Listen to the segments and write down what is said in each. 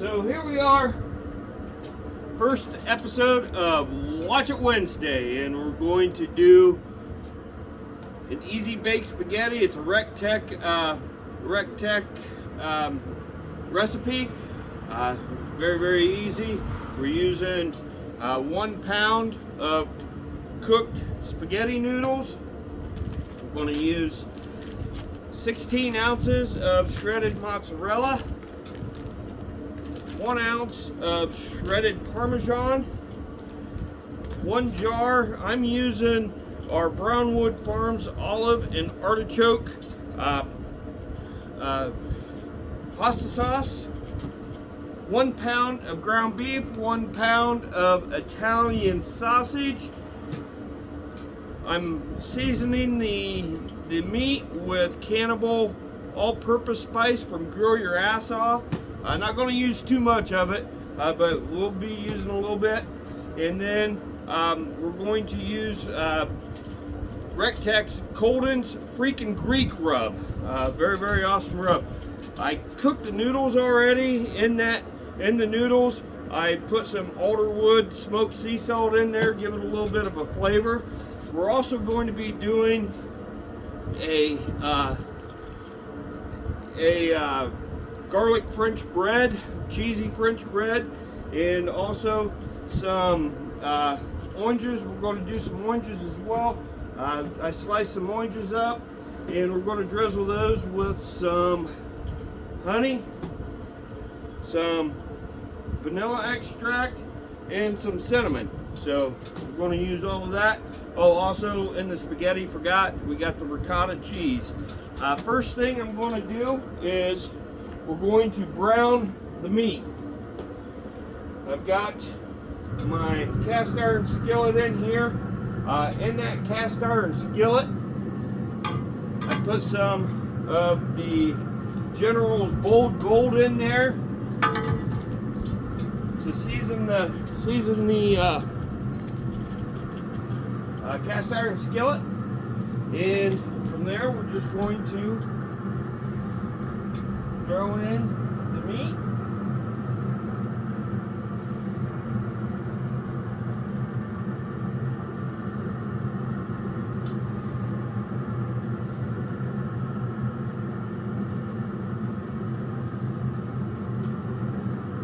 So here we are, first episode of Watch It Wednesday, and we're going to do an easy baked spaghetti. It's a Rec-Teq recipe. Very easy. We're using 1 pound of cooked spaghetti noodles. We're going to use 16 ounces of shredded mozzarella, 1 ounce of shredded Parmesan, 1 jar. I'm using our Brownwood Farms olive and artichoke pasta sauce, 1 pound of ground beef, 1 pound of Italian sausage. I'm seasoning the meat with Cannibal all-purpose spice from Grill Your Ass Off. I'm not going to use too much of it, but we'll be using a little bit. And then we're going to use Rec-Teq's Colden's Freaking Greek rub. Very awesome rub. I cooked the noodles already. In the noodles, I put some alderwood smoked sea salt in there, give it a little bit of a flavor. We're also going to be doing a garlic French bread, cheesy French bread, and also some oranges. We're going to do some oranges as well. I sliced some oranges up, and we're going to drizzle those with some honey, some vanilla extract, and some cinnamon. So we're going to use all of that. Oh, also in the spaghetti, we got the ricotta cheese. First thing I'm going to do is we're going to brown the meat. I've got my cast iron skillet in here. In that cast iron skillet, I put some of the General's Bold Gold in there to season the cast iron skillet. And from there, we're just going to throw in the meat.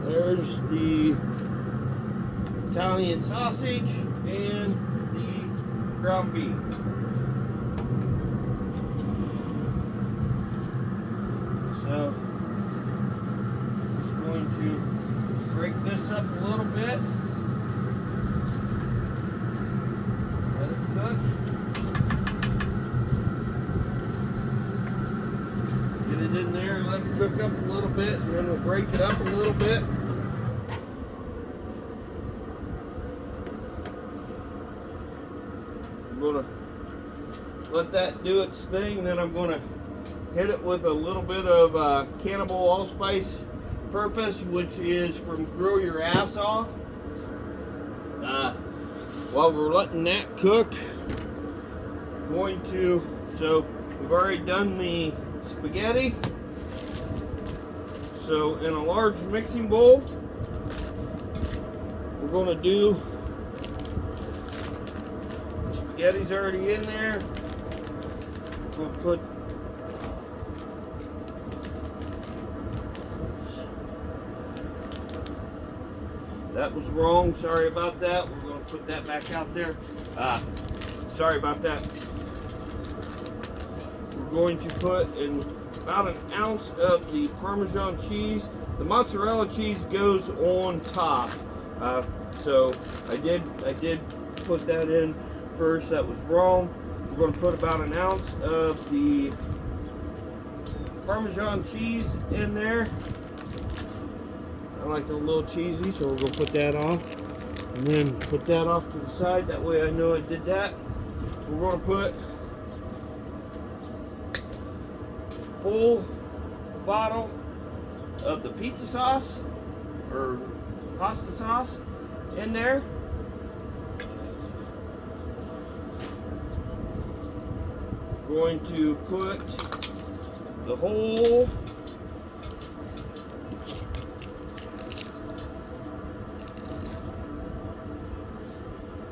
There's the Italian sausage and the ground beef. So, just going to break this up a little bit. Let it cook. Get it in there, let it cook up a little bit, and then we'll break it up a little bit. I'm going to let that do its thing, and then I'm going to hit it with a little bit of Cannibal Allspice Purpose, which is from Grill Your Ass Off. While we're letting that cook, so we've already done the spaghetti. So in a large mixing bowl, we're going to do, the spaghetti's already in there. We'll put that was wrong, sorry about that. We're going to put that back out there. Sorry about that. We're going to put in about 1 ounce of the Parmesan cheese. The mozzarella cheese goes on top. So I did put that in first. That was wrong. We're going to put about 1 ounce of the Parmesan cheese in there. I like it a little cheesy, so we're going to put that on. And then put that off to the side. That way I know I did that. We're going to put a full bottle of the pizza sauce or pasta sauce in there. Going to put the whole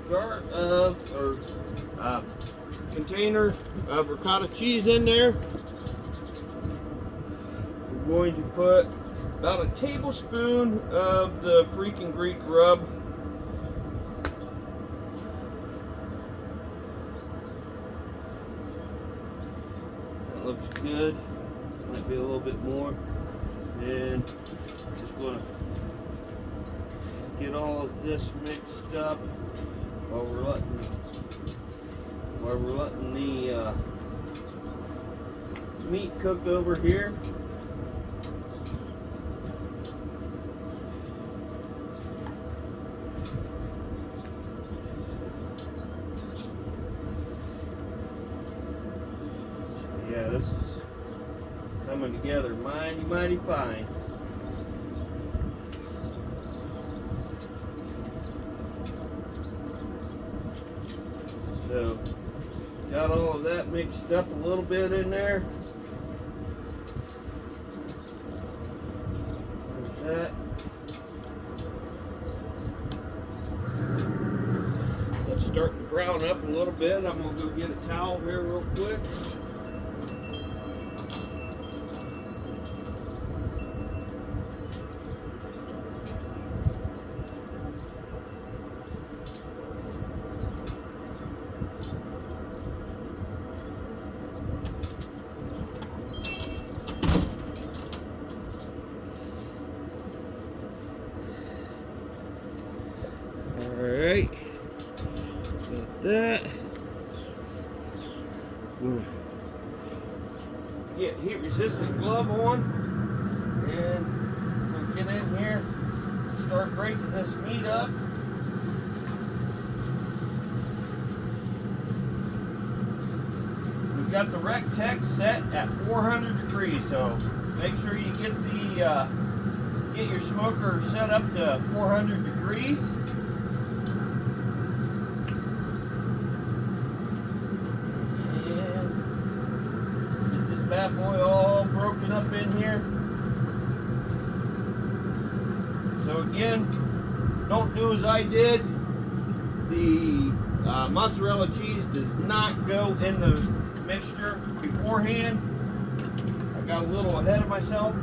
jar of, or container of ricotta cheese in there. We're going to put about a tablespoon of the freaking Greek rub. That looks good. Might be a little bit more. And just going to get all of this mixed up while we're letting the meat cook over here. Yeah, this is coming together mighty fine. So, got all of that mixed up a little bit in there. There's that. Let's start to brown up a little bit. I'm going to go get a towel here real quick. Alright, got that. Get heat resistant glove on, and we'll get in here and start breaking this meat up. We've got the Rec-Teq set at 400 degrees, so make sure you get the get your smoker set up to 400 degrees. Bad boy all broken up in here. So again, don't do as I did. The mozzarella cheese does not go in the mixture beforehand. I got a little ahead of myself.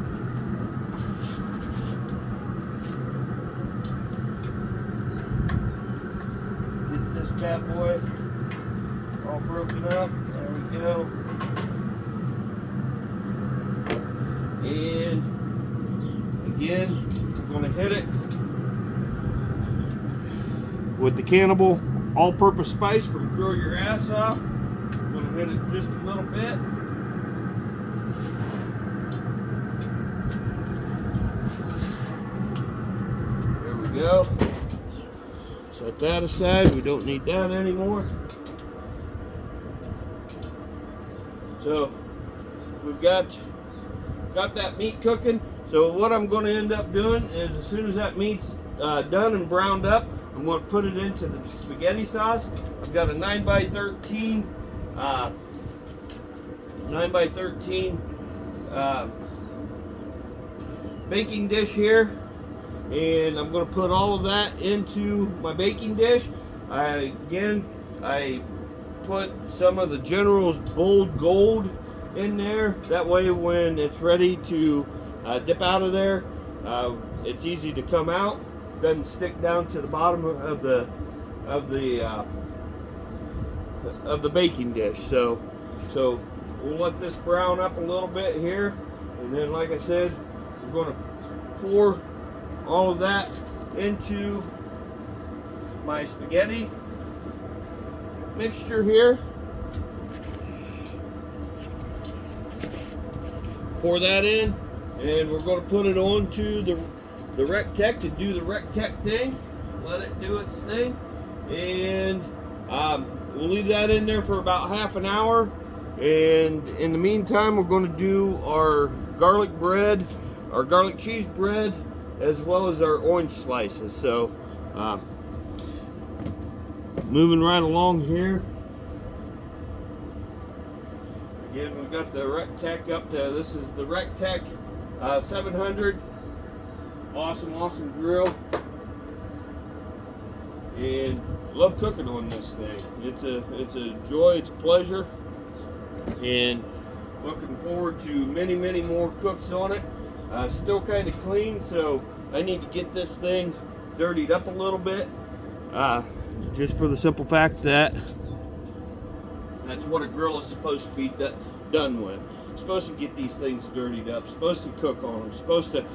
Get this bad boy all broken up. There we go. And again, we're going to hit it with the Cannibal all-purpose spice from Grill Your Ass Off. We're going to hit it just a little bit. There we go. Set that aside. We don't need that anymore. So we've got that meat cooking. So what I'm going to end up doing is, as soon as that meat's done and browned up, I'm going to put it into the spaghetti sauce. I've got a 9x13 baking dish here, and I'm going to put all of that into my baking dish. I put some of the General's Bold Gold in there. That way, when it's ready to dip out of there, it's easy to come out. Doesn't stick down to the bottom of the baking dish. So we'll let this brown up a little bit here, and then, like I said, we're going to pour all of that into my spaghetti mixture here. Pour that in, and we're going to put it onto the Rec-Teq to do the Rec-Teq thing. Let it do its thing, and we'll leave that in there for about half an hour. And in the meantime, we're going to do our garlic bread, our garlic cheese bread, as well as our orange slices. So moving right along here. Again, we've got the Rec-Teq up to, this is the Rec-Teq 700. Awesome grill. and love cooking on this thing. It's a joy, it's a pleasure, and looking forward to many more cooks on it. Still kind of clean, so I need to get this thing dirtied up a little bit, just for the simple fact that that's what a grill is supposed to be done with. You're supposed to get these things dirtied up, supposed to cook on them, supposed to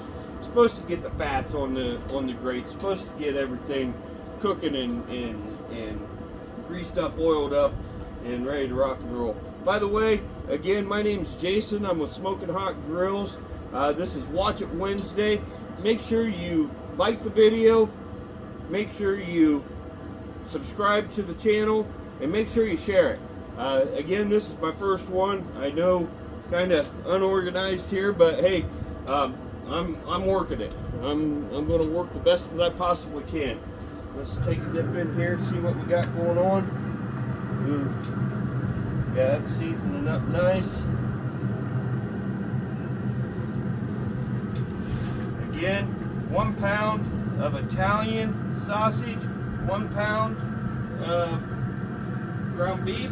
get the fats on the grate, supposed to get everything cooking and greased up, oiled up, and ready to rock and roll. By the way, again, my name's Jason. I'm with Smoking Hot Grills. This is Watch It Wednesday. Make sure you like the video, make sure you subscribe to the channel, and make sure you share it. Again, this is my first one. I know, kind of unorganized here, but hey, I'm working it. I'm going to work the best that I possibly can. Let's take a dip in here and see what we got going on. Yeah, that's seasoning up nice. Again, 1 pound of Italian sausage, 1 pound of ground beef.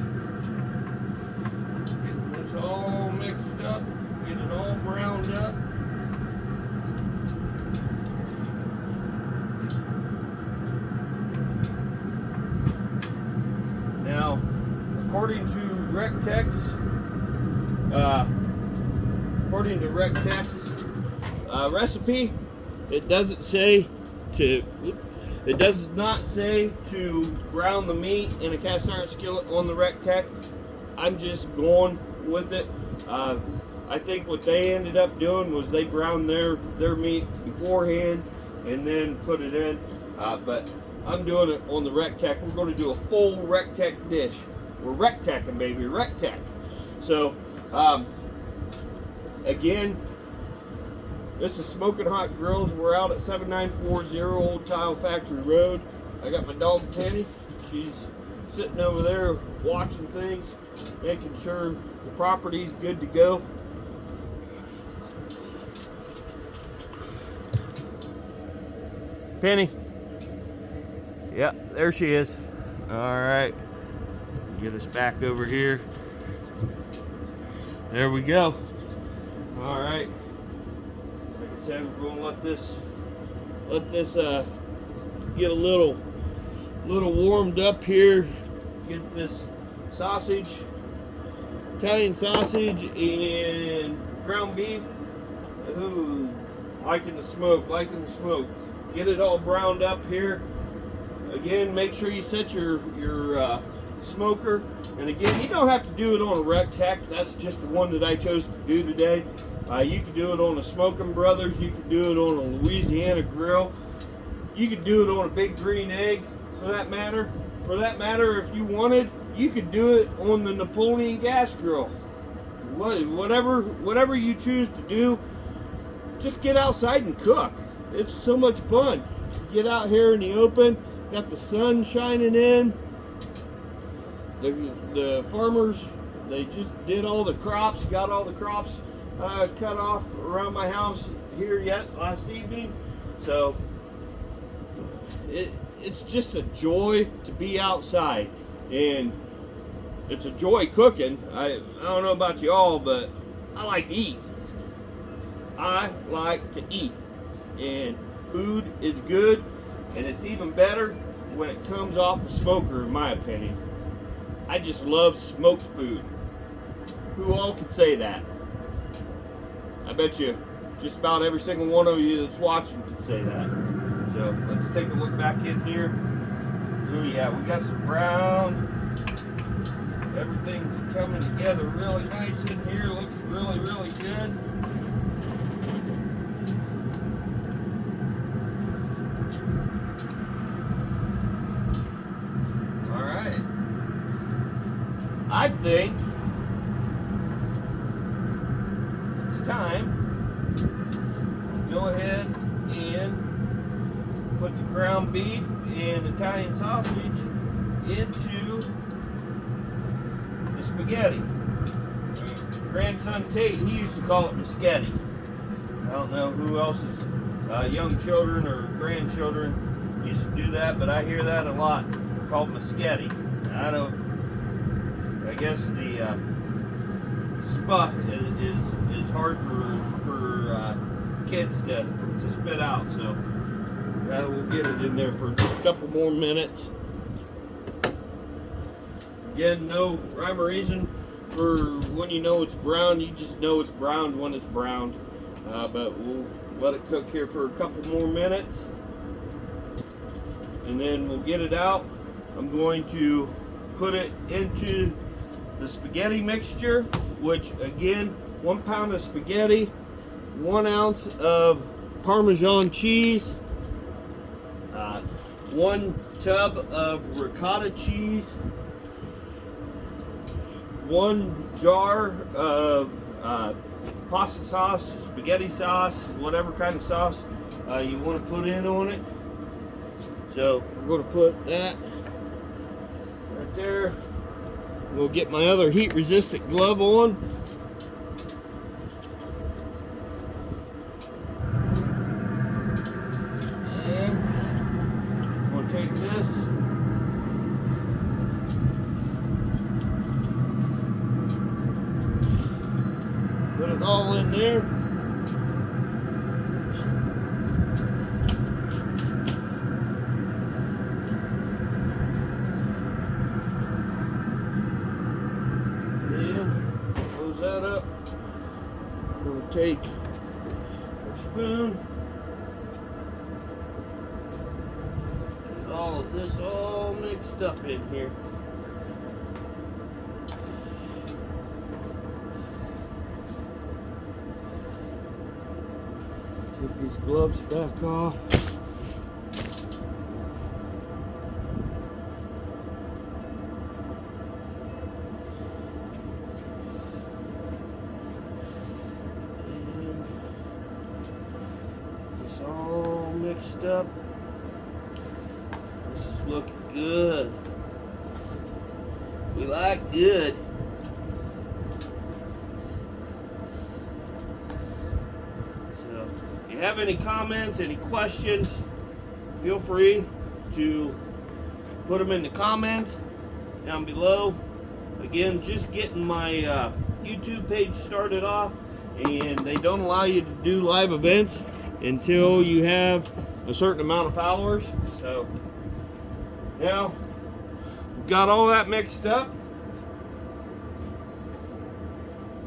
Getting this all mixed up, get it all browned up. Now, according to Rec-Teq's recipe, it does not say to brown the meat in a cast iron skillet on the Rec-Teq. I'm just going with it. I think what they ended up doing was they browned their meat beforehand and then put it in. But I'm doing it on the Rec-Teq. We're going to do a full Rec-Teq dish. We're Rec-Teqing, baby, Rec-Teq. So, again, this is Smoking Hot Grills. We're out at 7940 Old Tile Factory Road. I got my dog Penny. She's sitting over there watching things, making sure the property's good to go. Penny. Yep, there she is. All right. Get us back over here. There we go. All right. Like I said, we're going to let this get a little warmed up here. Get this sausage, Italian sausage and ground beef. Ooh, liking the smoke. Get it all browned up here. Again, make sure you set your smoker. And again, you don't have to do it on a Rec-Teq. That's just the one that I chose to do today. You can do it on a Smoking Brothers. You can do it on a Louisiana grill. You could do it on a Big Green Egg, for that matter. For that matter, if you wanted, you could do it on the Napoleon gas grill. Whatever you choose to do, just get outside and cook. It's so much fun. Get out here in the open. Got the sun shining in. The farmers, they just did all the crops, got all the crops cut off around my house here last evening. So it's just a joy to be outside, and it's a joy cooking. I don't know about you all, but I like to eat. I like to eat, and food is good, and it's even better when it comes off the smoker, in my opinion. I just love smoked food. Who all can say that? I bet you just about every single one of you that's watching can say that. So let's take a look back in here. Oh yeah, we got some brown. Everything's coming together really nice in here. Looks really good. I think it's time to go ahead and put the ground beef and Italian sausage into the spaghetti. Grandson Tate, he used to call it biscotti. I don't know who else's young children or grandchildren used to do that, but I hear that a lot, called Muschetti. I guess the spuff is hard for kids to spit out, so we'll get it in there for just a couple more minutes. Again, no rhyme or reason for when you know it's brown. You just know it's browned when it's browned. But we'll let it cook here for a couple more minutes, and then we'll get it out. I'm going to put it into the spaghetti mixture, which again, 1 pound of spaghetti, 1 ounce of Parmesan cheese, 1 tub of ricotta cheese, 1 jar of pasta sauce, spaghetti sauce, whatever kind of sauce you want to put in on it. So we're going to put that right there. We'll get my other heat resistant glove on. And I'm going to take this. Put it all in there. Close that up. We'll take our spoon. Get all of this all mixed up in here. Take these gloves back off. It's all mixed up. This is looking good. We like good. So, if you have any comments, any questions, feel free to put them in the comments down below. Again, just getting my YouTube page started off, and they don't allow you to do live events until you have a certain amount of followers. So now we've got all that mixed up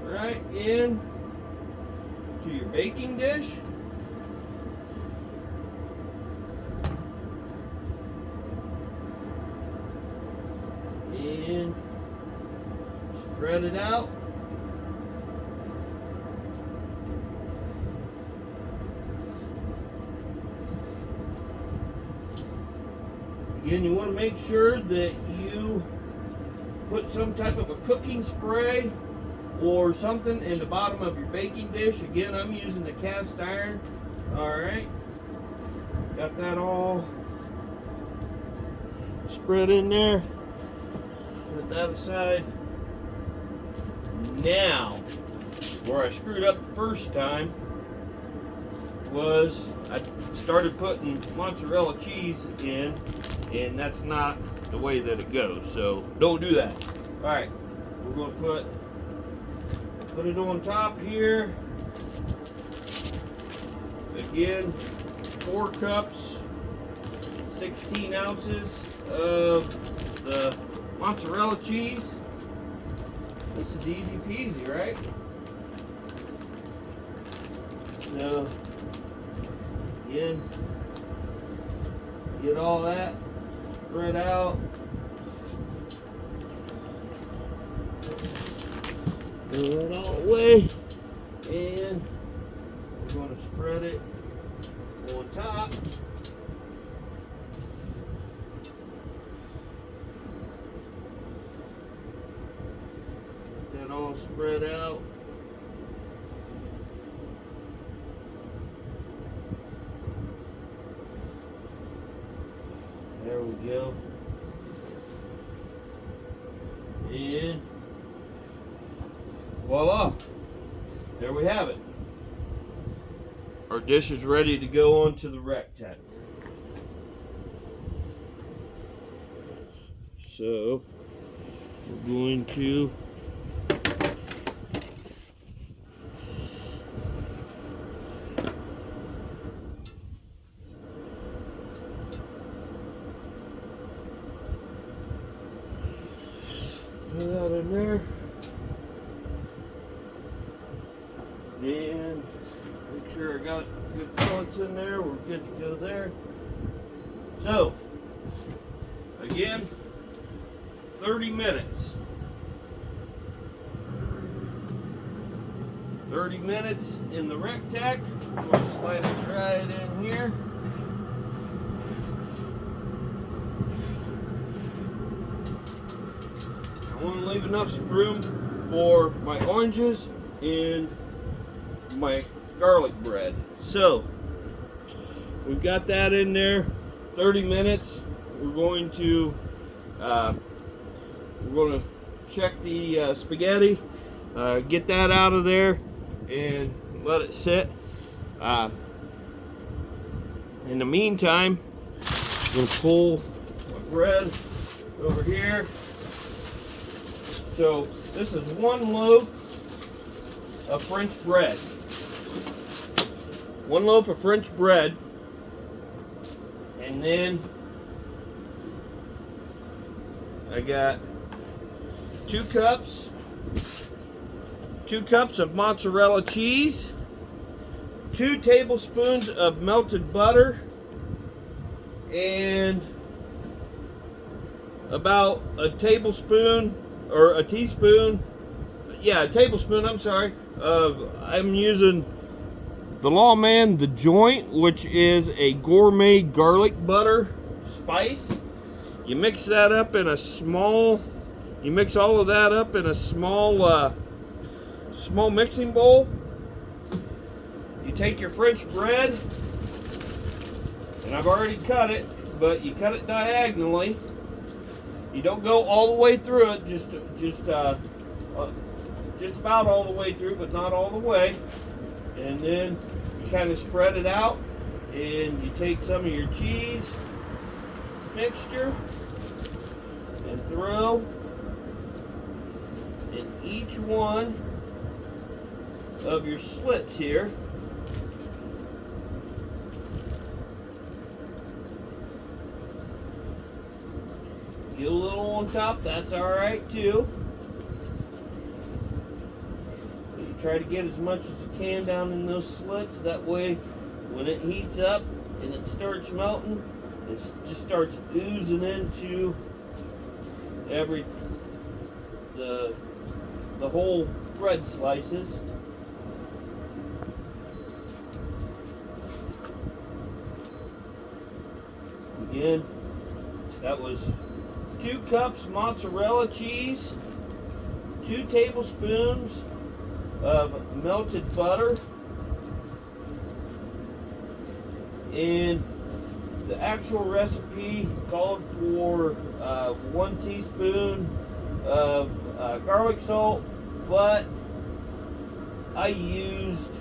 right in to your baking dish. And spread it out. Again, you want to make sure that you put some type of a cooking spray or something in the bottom of your baking dish. Again, I'm using the cast iron. Alright, got that all spread in there. Put that aside. Now, where I screwed up the first time was I started putting mozzarella cheese in, and that's not the way that it goes, so don't do that. Alright, we're going to put it on top here. Again, 4 cups, 16 ounces of the mozzarella cheese. This is easy peasy, right? So, again, get all that spread out. Throw that all away, and we're going to spread it on top. Get that all spread out. There we go. And voila, there we have it. Our dish is ready to go onto the Rec-Teq. So we're going to put that in there and make sure I got good pellets in there. We're good to go there. So again, 30 minutes. 30 minutes in the Rec-Teq. I'm going to slide it right in here. I want to leave enough room for my oranges and my garlic bread. So we've got that in there. 30 minutes. We're going to check the spaghetti, get that out of there, and let it sit. In the meantime, I'm going to pull my bread over here. So this is 1 loaf of French bread. 1 loaf of French bread, and then I got 2 cups of mozzarella cheese, 2 tablespoons of melted butter, and about a tablespoon or a teaspoon, yeah, a tablespoon, I'm sorry, I'm using the Lawman The Joint, which is a gourmet garlic butter spice. You mix that up in a small, you mix all of that up in a small small mixing bowl. You take your French bread, and I've already cut it, but you cut it diagonally. You don't go all the way through it, just about all the way through, but not all the way. And then you kind of spread it out, and you take some of your cheese mixture and throw in each one of your slits here. Get a little on top, that's alright too. But you try to get as much as you can down in those slits, that way when it heats up and it starts melting, it just starts oozing into the whole bread slices. Again, that was 2 cups mozzarella cheese, 2 tablespoons of melted butter, and the actual recipe called for 1 teaspoon of garlic salt, but I used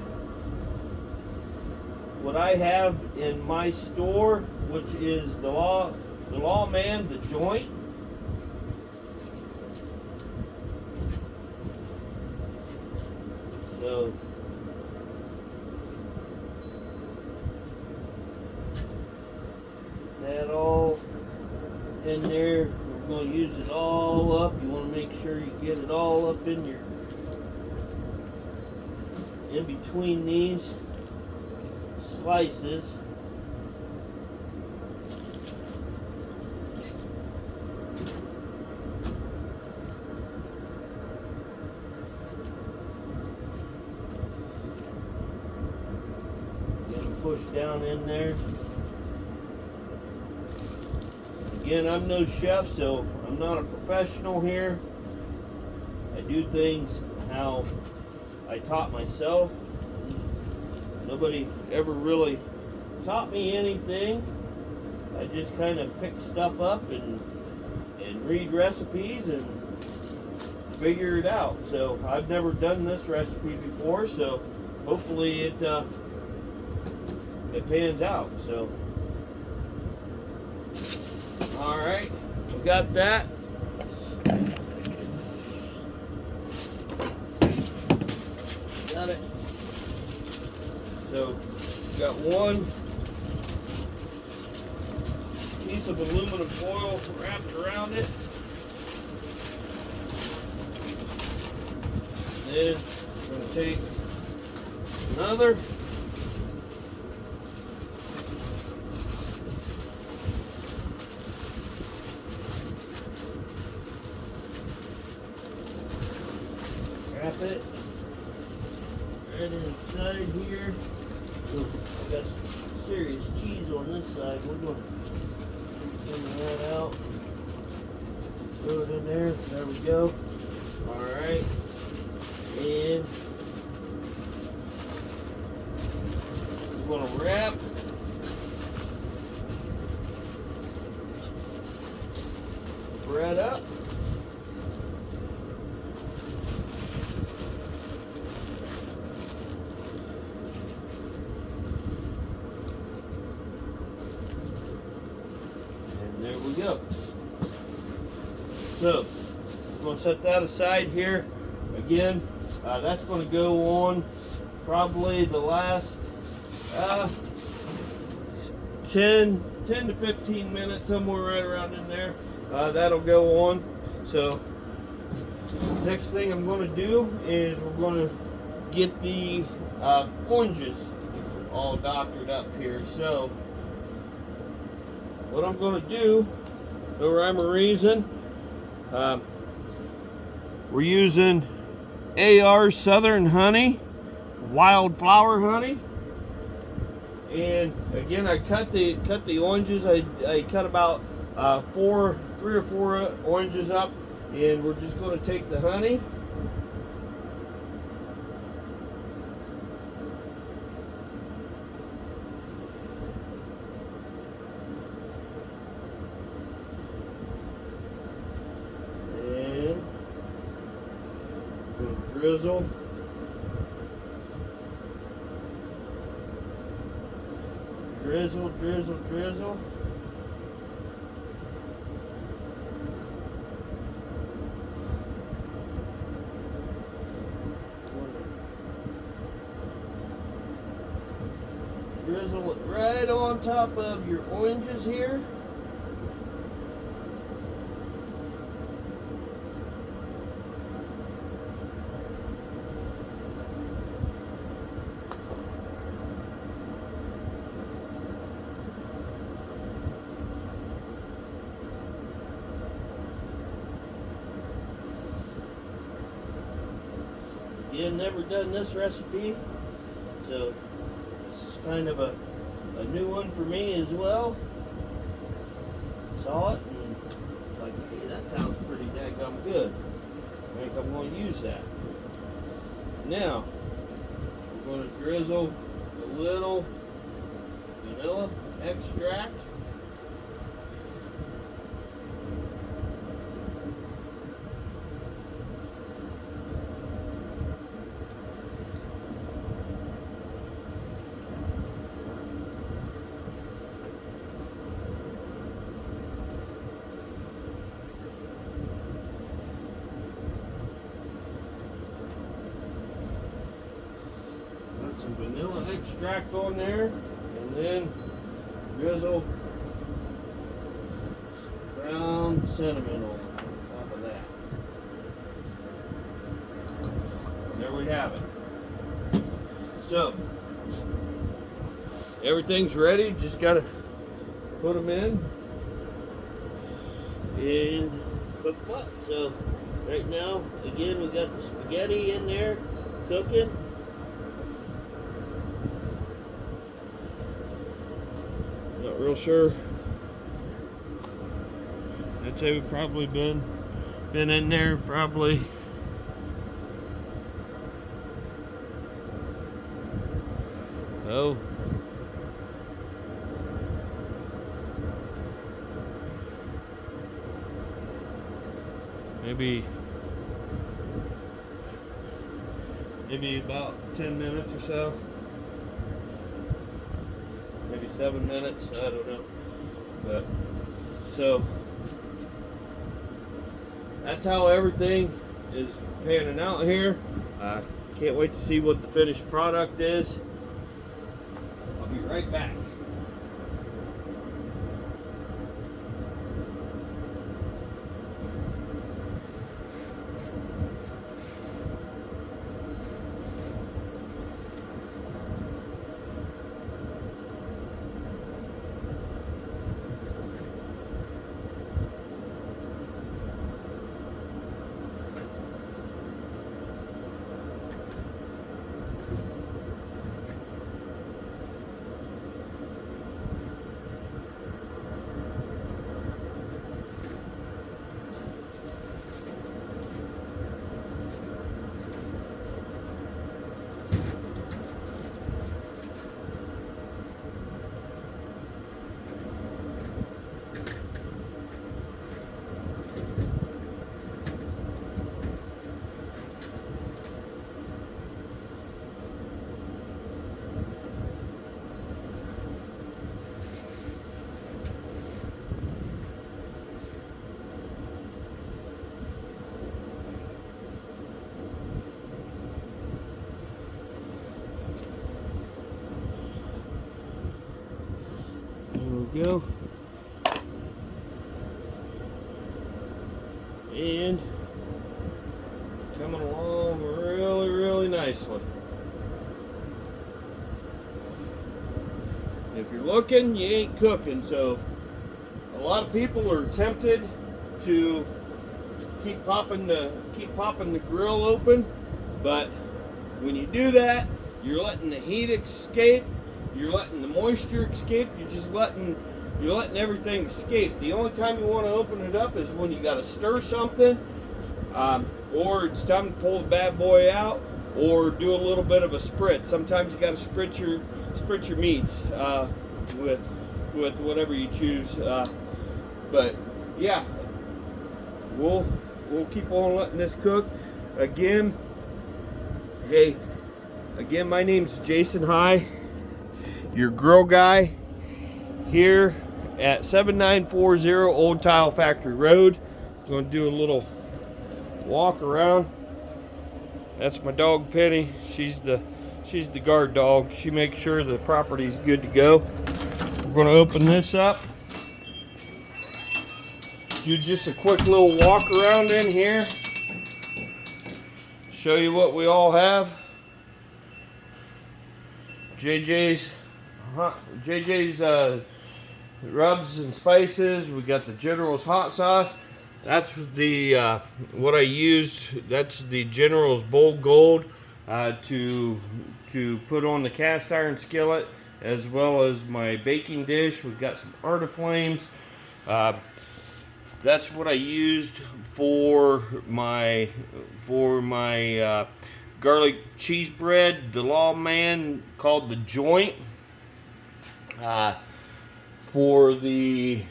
what I have in my store, which is the Lawman The Joint. So that all in there. We're going to use it all up. You want to make sure you get it all up in between these slices. Push down in there. Again, I'm no chef, so I'm not a professional here. I do things how I taught myself. Nobody ever really taught me anything. I just kind of pick stuff up and read recipes and figure it out. So I've never done this recipe before, so hopefully it pans out. So all right, we got that. got it. So, got one piece of aluminum foil wrapped around it. Then I'm going to take another. Wrap it right inside here. So I got some serious cheese on this side. We're going to clean that out. Throw it in there. There we go. Alright. And we're going to wrap the bread up. And there we go. So, we're going to set that aside here. Again, that's going to go on probably the last 10 to 15 minutes, somewhere right around in there. That'll go on. So, next thing I'm going to do is we're going to get the oranges all doctored up here. So, what I'm going to do, no rhyme or reason, we're using AR Southern Honey, wildflower honey. And again, I cut the oranges. I cut about 3 or 4 oranges up, and we're just going to take the honey. And we'll drizzle. Drizzle, drizzle, drizzle. Drizzle it right on top of your oranges here. Again, never done this recipe, so this is kind of a new one for me as well. Saw it and like, hey, that sounds pretty daggum good. I think I'm going to use that. Now, we're going to drizzle a little vanilla extract. Some vanilla extract on there, and then drizzle ground cinnamon on top of that. There we have it. So everything's ready, just gotta put them in and cook them up. So right now, again, we got the spaghetti in there cooking. Not real sure. I'd say we've probably been in there probably maybe about 10 minutes or so. Maybe 7 minutes, I don't know. But so that's how everything is panning out here. Can't wait to see what the finished product is. I'll be right back. Go. And coming along really nicely. If you're looking, you ain't cooking. So a lot of people are tempted to keep popping the grill open, but when you do that, you're letting the heat escape. You're letting the moisture escape. You're letting everything escape. The only time you want to open it up is when you got to stir something, or it's time to pull the bad boy out, or do a little bit of a spritz. Sometimes you got to spritz your meats with whatever you choose. But yeah, we'll keep on letting this cook. Again, my name's Jason High, your grill guy here at 7940 Old Tile Factory Road. I'm going to do a little walk around. That's my dog Penny. She's the guard dog. She makes sure the property's good to go. We're going to open this up. Do just a quick little walk around in here. Show you what we all have. JJ's rubs and spices. We got the General's hot sauce. That's the what I used. That's the General's Bold Gold to put on the cast iron skillet, as well as my baking dish. We've got some Artiflames. That's what I used for my garlic cheese bread. The lawman called the joint. For the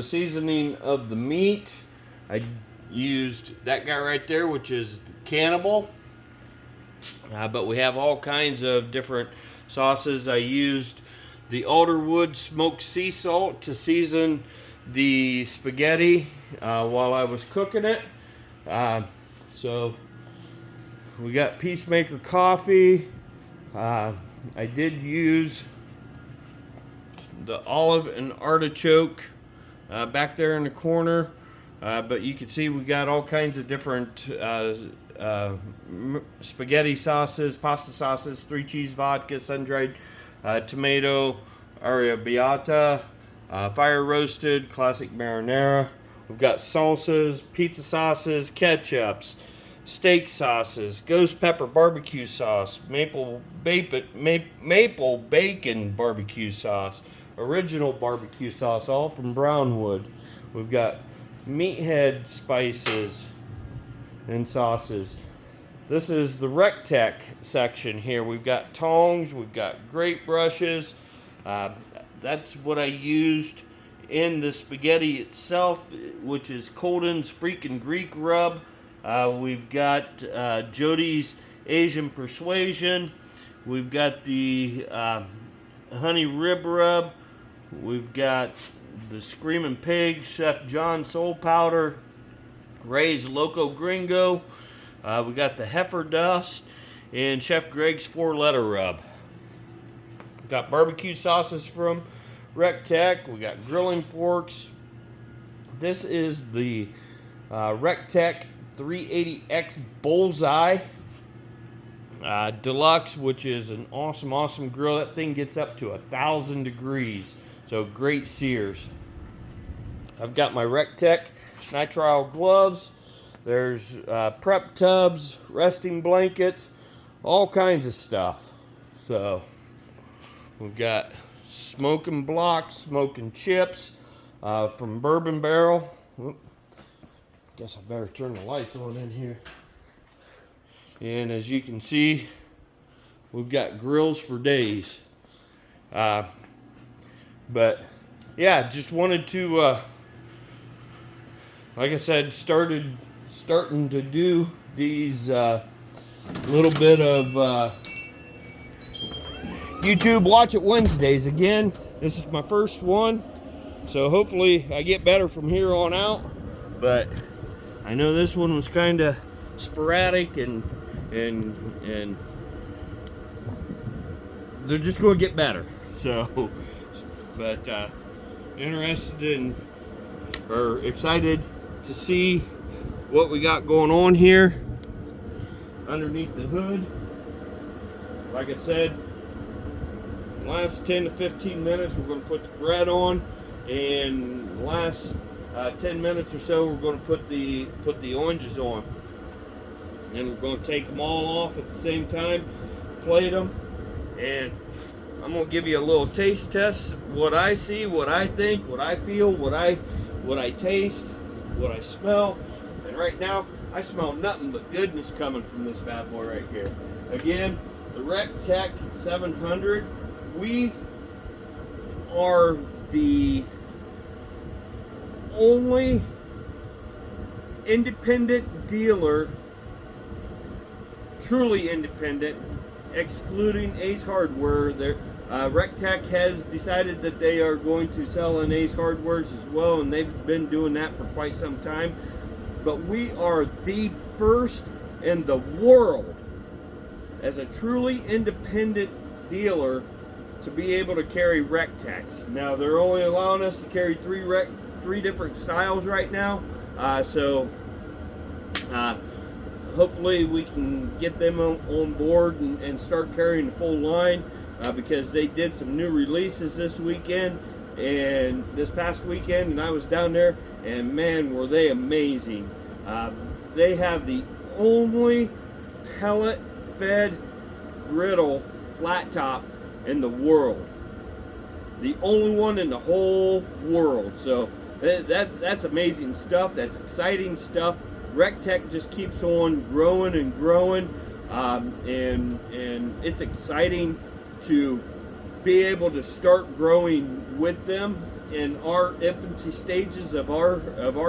seasoning of the meat, I used that guy right there, which is Cannibal. But we have all kinds of different sauces. I used the Alderwood smoked sea salt to season the spaghetti while I was cooking it. So we got Peacemaker coffee. I did use the olive and artichoke back there in the corner, but you can see we got all kinds of different spaghetti sauces, pasta sauces, 3 cheese vodka, sun-dried tomato arrabbiata, fire roasted, classic marinara. We've got salsas, pizza sauces, ketchups, steak sauces, ghost pepper barbecue sauce, maple bacon barbecue sauce, original barbecue sauce, all from Brownwood. We've got meathead spices and sauces. This is the Rec-Teq section here. We've got tongs, we've got grape brushes. That's what I used in the spaghetti itself, which is Colden's freaking Greek rub. We've got Jody's Asian Persuasion. We've got the honey rib rub. We've got the Screaming Pig, Chef John Soul Powder, Ray's Loco Gringo. We got the Heifer Dust, and Chef Greg's 4-letter rub. Got barbecue sauces from Rec-Teq. We got grilling forks. This is the Rec-Teq 380X Bullseye Deluxe, which is an awesome grill. That thing gets up to 1,000 degrees, so great sears. I've got my Rec-Teq nitrile gloves. There's prep tubs, resting blankets, all kinds of stuff. So we've got smoking blocks, smoking chips from Bourbon Barrel. Oop. Guess I better turn the lights on in here. And as you can see, we've got grills for days. But yeah, just wanted to, like I said, starting to do these little bit of YouTube Watch It Wednesdays again. This is my first one, so hopefully I get better from here on out. But I know this one was kind of sporadic, and they're just going to get better. So, but interested in, or excited to see what we got going on here underneath the hood. Like I said, last 10 to 15 minutes we're going to put the bread on, and the last 10 minutes or so we're going to put the oranges on, and we're going to take them all off at the same time, plate them, and I'm going to give you a little taste test. What I see, what I think, what I feel, what I taste, what I smell. And right now I smell nothing but goodness coming from this bad boy right here. Again, the Rec-Teq 700. We are the only independent dealer, truly independent, excluding Ace Hardware. Rec-Teq has decided that they are going to sell in Ace Hardwares as well, and they've been doing that for quite some time. But we are the first in the world as a truly independent dealer to be able to carry Rec-Teqs. Now they're only allowing us to carry three different styles right now, so hopefully we can get them on board and start carrying the full line, because they did some new releases this weekend and this past weekend, and I was down there, and man, were they amazing. They have the only pellet fed griddle flat top in the world, the only one in the whole world. So that's amazing stuff. That's exciting stuff. Rec-Teq just keeps on growing and growing, and it's exciting to be able to start growing with them in our infancy stages of our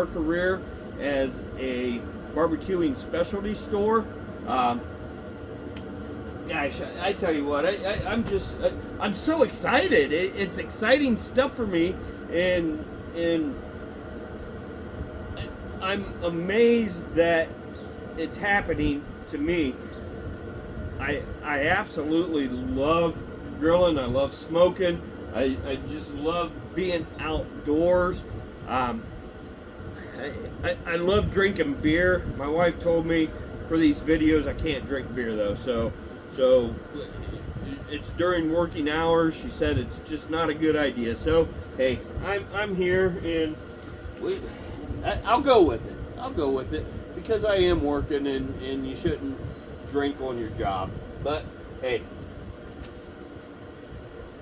career as a barbecuing specialty store. Gosh, I tell you what, I'm so excited. It's exciting stuff for me, and I'm amazed that it's happening to me. I absolutely love grilling. I love smoking. I just love being outdoors. I love drinking beer. My wife told me for these videos I can't drink beer though, so it's during working hours. She said it's just not a good idea. So hey, I'm here, and I'll go with it. I'll go with it because I am working, and you shouldn't drink on your job. But hey,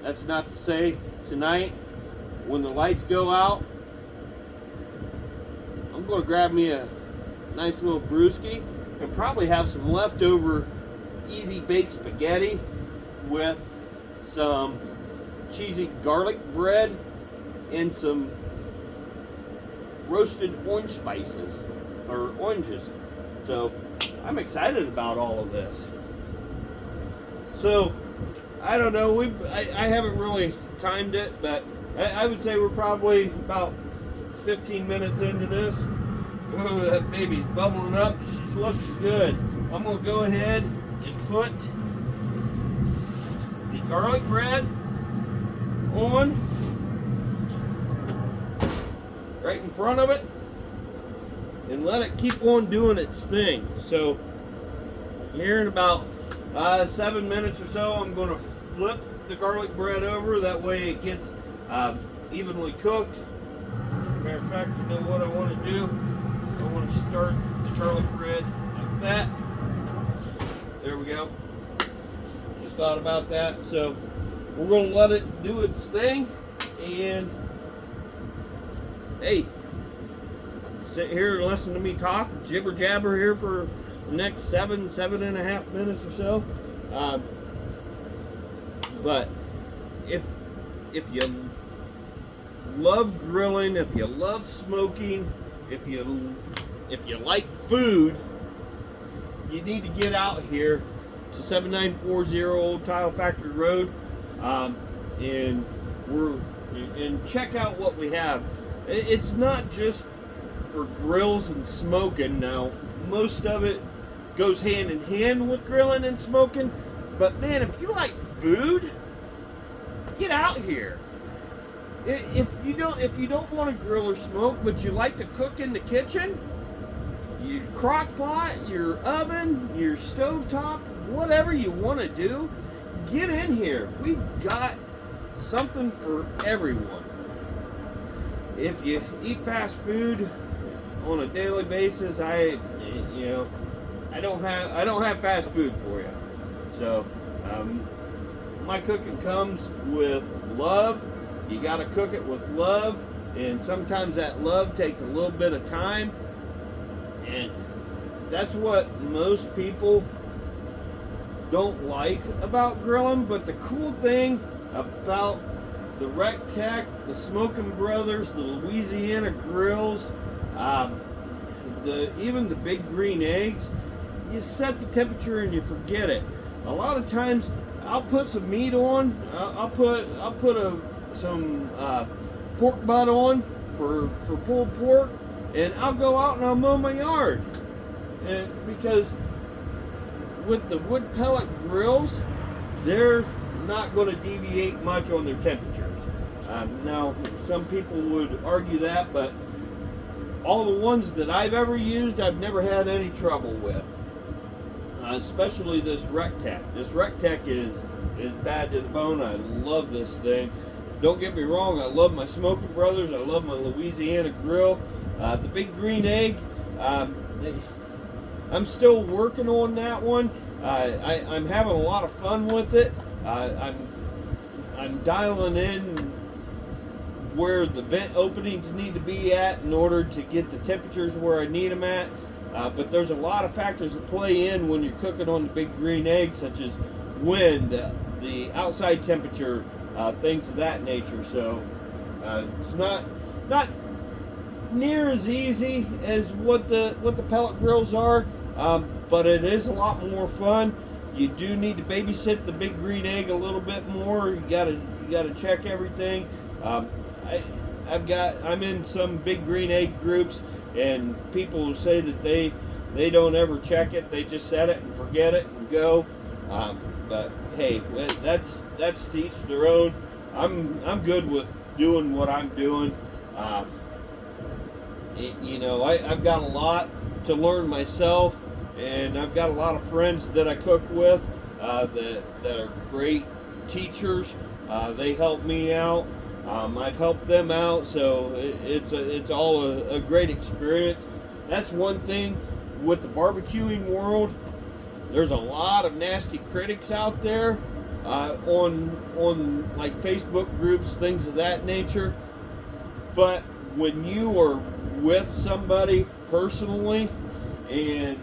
that's not to say tonight when the lights go out, I'm going to grab me a nice little brewski and probably have some leftover easy baked spaghetti with some cheesy garlic bread and some roasted orange spices or oranges. So I'm excited about all of this. So I don't know, I haven't really timed it, but I would say we're probably about 15 minutes into this. Oh, that baby's bubbling up. She's looking good. I'm going to go ahead and put the garlic bread on right in front of it and let it keep on doing its thing. So here in about 7 minutes or so, I'm going to flip the garlic bread over. That way it gets evenly cooked. Matter of fact, you know what I want to do? I want to start the garlic bread like that. There we go. Just thought about that. So we're going to let it do its thing. And hey, sit here and listen to me talk, jibber jabber here for the next 7.5 minutes or so. But if you love grilling, if you love smoking, if you like food, you need to get out here to 7940 Old Tile Factory Road, and check out what we have. It's not just for grills and smoking. Now, most of it goes hand in hand with grilling and smoking, but man, if you like food, get out here. If you don't want to grill or smoke, but you like to cook in the kitchen, your crock pot, your oven, your stove top, whatever you want to do, get in here. We've got something for everyone. If you eat fast food on a daily basis, I don't have fast food for you. So my cooking comes with love. You got to cook it with love, and sometimes that love takes a little bit of time, and that's what most people don't like about grilling. But the cool thing about the Rec-Teq, the Smoking Brothers, the Louisiana grills, even the Big Green Eggs, you set the temperature and you forget it. A lot of times I'll put some meat on, I'll put some pork butt on for pulled pork, and I'll go out and I'll mow my yard. And because with the wood pellet grills, they're not going to deviate much on their temperatures. Now, some people would argue that, but all the ones that I've ever used, I've never had any trouble with. Especially this Rec-Teq. This Rec-Teq is bad to the bone. I love this thing. Don't get me wrong, I love my Smoking Brothers. I love my Louisiana grill. The Big Green Egg, I'm still working on that one. I'm having a lot of fun with it. I'm dialing in where the vent openings need to be at in order to get the temperatures where I need them at. But there's a lot of factors that play in when you're cooking on the Big Green Egg, such as wind, the outside temperature, things of that nature. So it's not near as easy as what the pellet grills are, but it is a lot more fun. You do need to babysit the Big Green Egg a little bit more. You gotta check everything. I'm in some Big Green Egg groups, and people say that they don't ever check it. They just set it and forget it and go. But hey, that's to each their own. I'm good with doing what I'm doing. I've got a lot to learn myself, and I've got a lot of friends that I cook with that are great teachers. They help me out. I've helped them out, so it's all a great experience. That's one thing with the barbecuing world. There's a lot of nasty critics out there on like Facebook groups, things of that nature. But when you are with somebody personally, and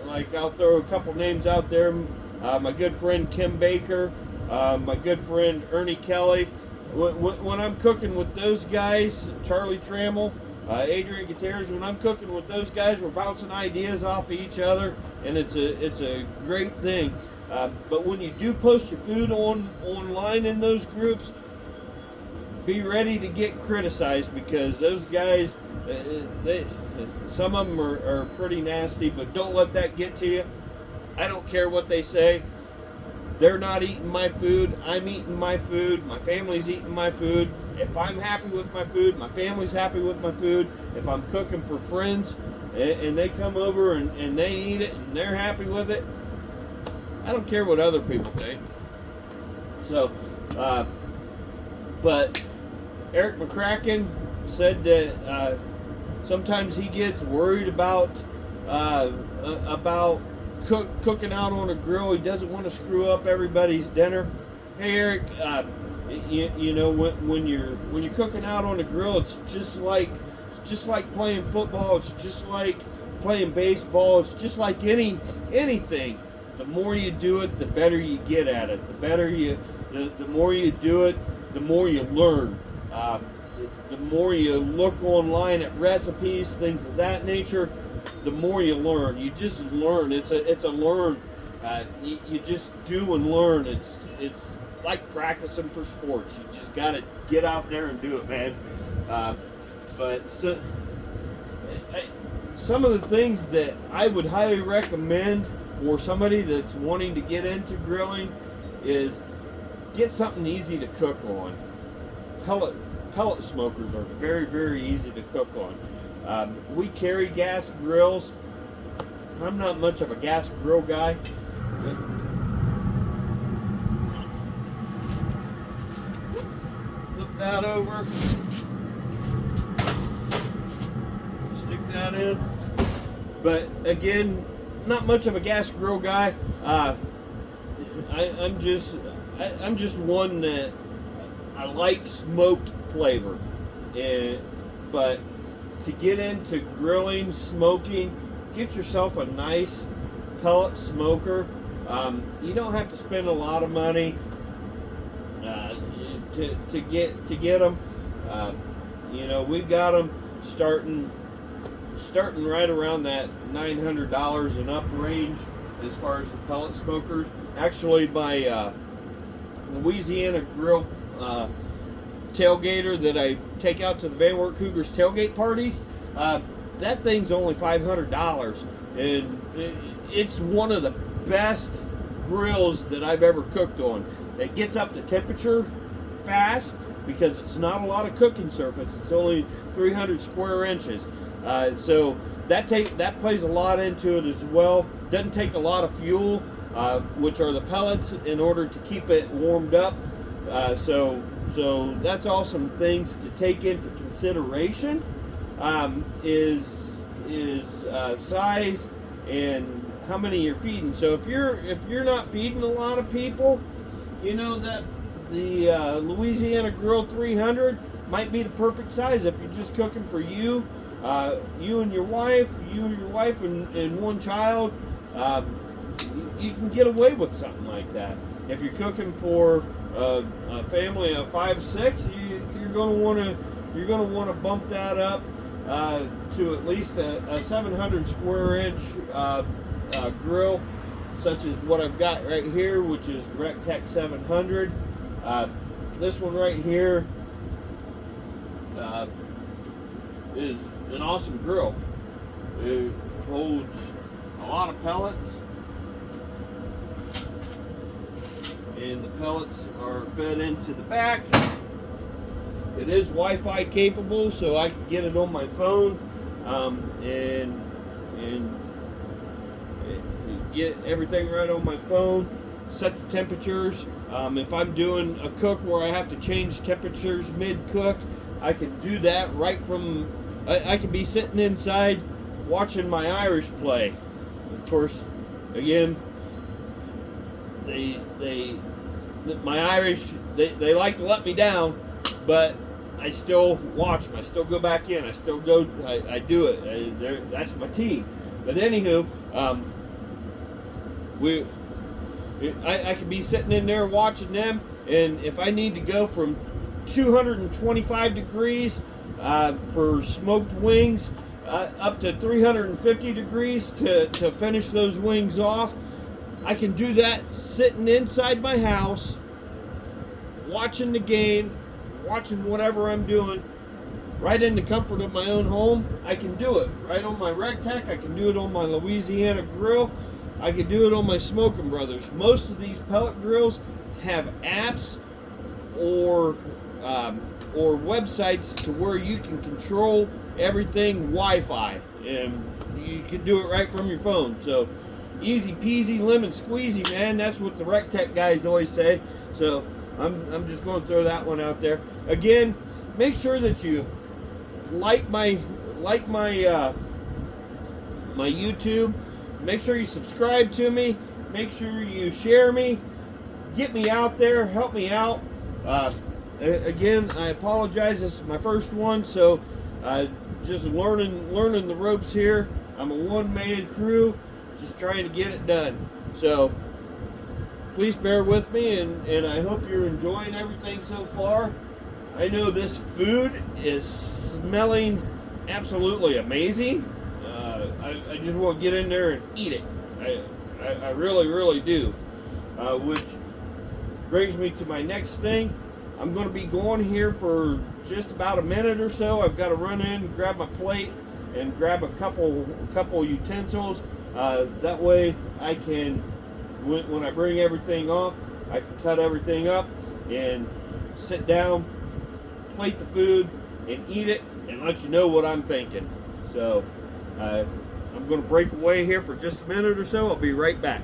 like I'll throw a couple names out there, my good friend Kim Baker, my good friend Ernie Kelly. When I'm cooking with those guys, Charlie Trammell, Adrian Gutierrez, when I'm cooking with those guys, we're bouncing ideas off of each other, and it's a great thing. But when you do post your food online in those groups, be ready to get criticized, because those guys, some of them are pretty nasty, but don't let that get to you. I don't care what they say. They're not eating my food. I'm eating my food. My family's eating my food. If I'm happy with my food, my family's happy with my food. If I'm cooking for friends and they come over and they eat it and they're happy with it, I don't care what other people think. So, but Eric McCracken said that sometimes he gets worried about cooking out on a grill. He doesn't want to screw up everybody's dinner. Hey Eric, you know when you're cooking out on a grill, it's just like playing football. It's just like playing baseball. It's just like anything. The more you do it, the better you get at it. The more you do it, the more you learn. The more you look online at recipes, things of that nature, the more you learn. You just learn. It's a learn. You just do and learn. It's like practicing for sports. You just got to get out there and do it, man. But some of the things that I would highly recommend for somebody that's wanting to get into grilling is get something easy to cook on. Pellet smokers are very, very easy to cook on. We carry gas grills. I'm not much of a gas grill guy. Flip that over. Stick that in. But again, not much of a gas grill guy. I'm just one that I like smoked flavor, but to get into grilling, smoking, get yourself a nice pellet smoker. You don't have to spend a lot of money to get them. You know, we've got them starting right around that $900 and up range as far as the pellet smokers. Actually, my Louisiana Grill tailgater that I take out to the Van Wert Cougars tailgate parties, that thing's only $500, and it's one of the best grills that I've ever cooked on. It gets up to temperature fast because it's not a lot of cooking surface. It's only 300 square inches, so that plays a lot into it as well. Doesn't take a lot of fuel, which are the pellets, in order to keep it warmed up. So that's all some things to take into consideration. Is size and how many you're feeding. So if you're not feeding a lot of people, you know that the Louisiana Grill 300 might be the perfect size if you're just cooking for you and your wife, and one child. You can get away with something like that. If you're cooking for a family of 5-6, you're going to want to bump that up to at least a 700 square inch grill, such as what I've got right here, which is Rec-Teq 700. This one right here is an awesome grill. It holds a lot of pellets, and the pellets are fed into the back. It is Wi-Fi capable, so I can get it on my phone and get everything right on my phone. Set the temperatures. If I'm doing a cook where I have to change temperatures mid-cook, I can do that right from. I can be sitting inside watching my Irish play. Of course, again, my Irish, they like to let me down, but I still watch them. I still go back in. I still go. I do it. That's my team. But anywho, I can be sitting in there watching them, and if I need to go from 225 degrees for smoked wings up to 350 degrees to finish those wings off, I can do that sitting inside my house, watching the game, watching whatever I'm doing, right in the comfort of my own home. I can do it right on my Rec-Teq. I can do it on my Louisiana Grill. I could do it on my Smoking Brothers. Most of these pellet grills have apps or websites to where you can control everything Wi-Fi, and you can do it right from your phone. So easy peasy lemon squeezy, man. That's what the Rec-Teq guys always say. So I'm just going to throw that one out there. Again, make sure that you like my my YouTube. Make sure you subscribe to me. Make sure you share me. Get me out there. Help me out. Again, I apologize. This is my first one, so just learning the ropes here. I'm a one-man crew, just trying to get it done. So please bear with me, and I hope you're enjoying everything so far. I know this food is smelling absolutely amazing. I just want to get in there and eat it. I really do. Which brings me to my next thing. I'm going to be going here for just about a minute or so. I've got to run in, grab my plate, and grab a couple utensils. That way I can, when I bring everything off, I can cut everything up and sit down, plate the food, and eat it, and let you know what I'm thinking. So I'm going to break away here for just a minute or so. I'll be right back.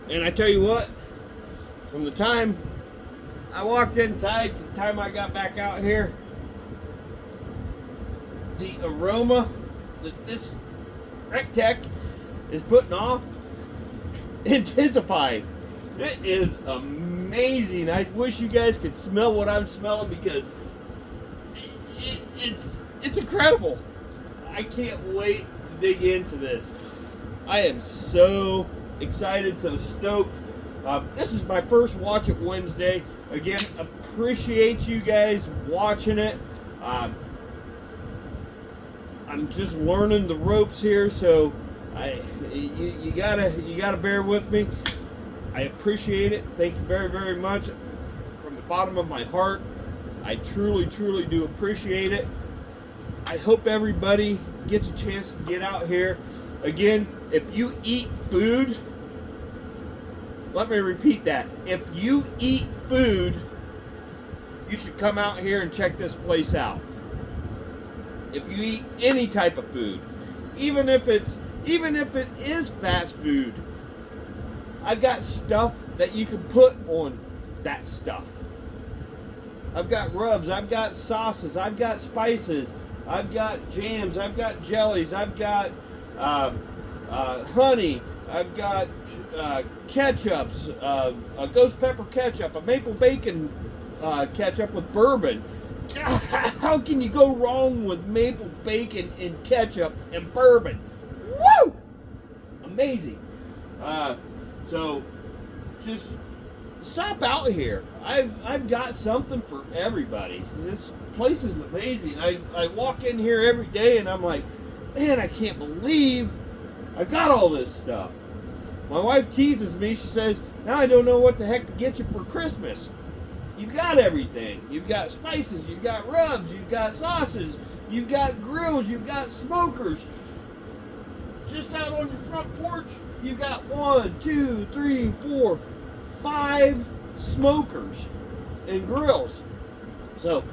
And I tell you what, from the time I walked inside to the time I got back out here, the aroma that this Rec-Teq is putting off intensified. It is amazing. I wish you guys could smell what I'm smelling, because it's incredible. I can't wait to dig into this. I am so excited, so stoked. This is my first Watch It Wednesday. Again, appreciate you guys watching it. I'm just learning the ropes here, so you gotta bear with me. I appreciate it. Thank you very, very much from the bottom of my heart. I truly, truly do appreciate it. I hope everybody gets a chance to get out here. Again, if you eat food, let me repeat that. If you eat food, you should come out here and check this place out. If you eat any type of food, even if it is fast food, I've got stuff that you can put on that stuff. I've got rubs, I've got sauces, I've got spices, I've got jams, I've got jellies, I've got honey, I've got ketchups, a ghost pepper ketchup, a maple bacon ketchup with bourbon. How can you go wrong with maple bacon and ketchup and bourbon? Woo! Amazing. So just stop out here. I've got something for everybody. This place is amazing. I walk in here every day and I'm like, man, I can't believe I've got all this stuff. My wife teases me. She says, now I don't know what the heck to get you for Christmas. You've got everything. You've got spices, you've got rubs, you've got sauces, you've got grills, you've got smokers. Just out on your front porch, you've got 1, 2, 3, 4, 5 smokers and grills. So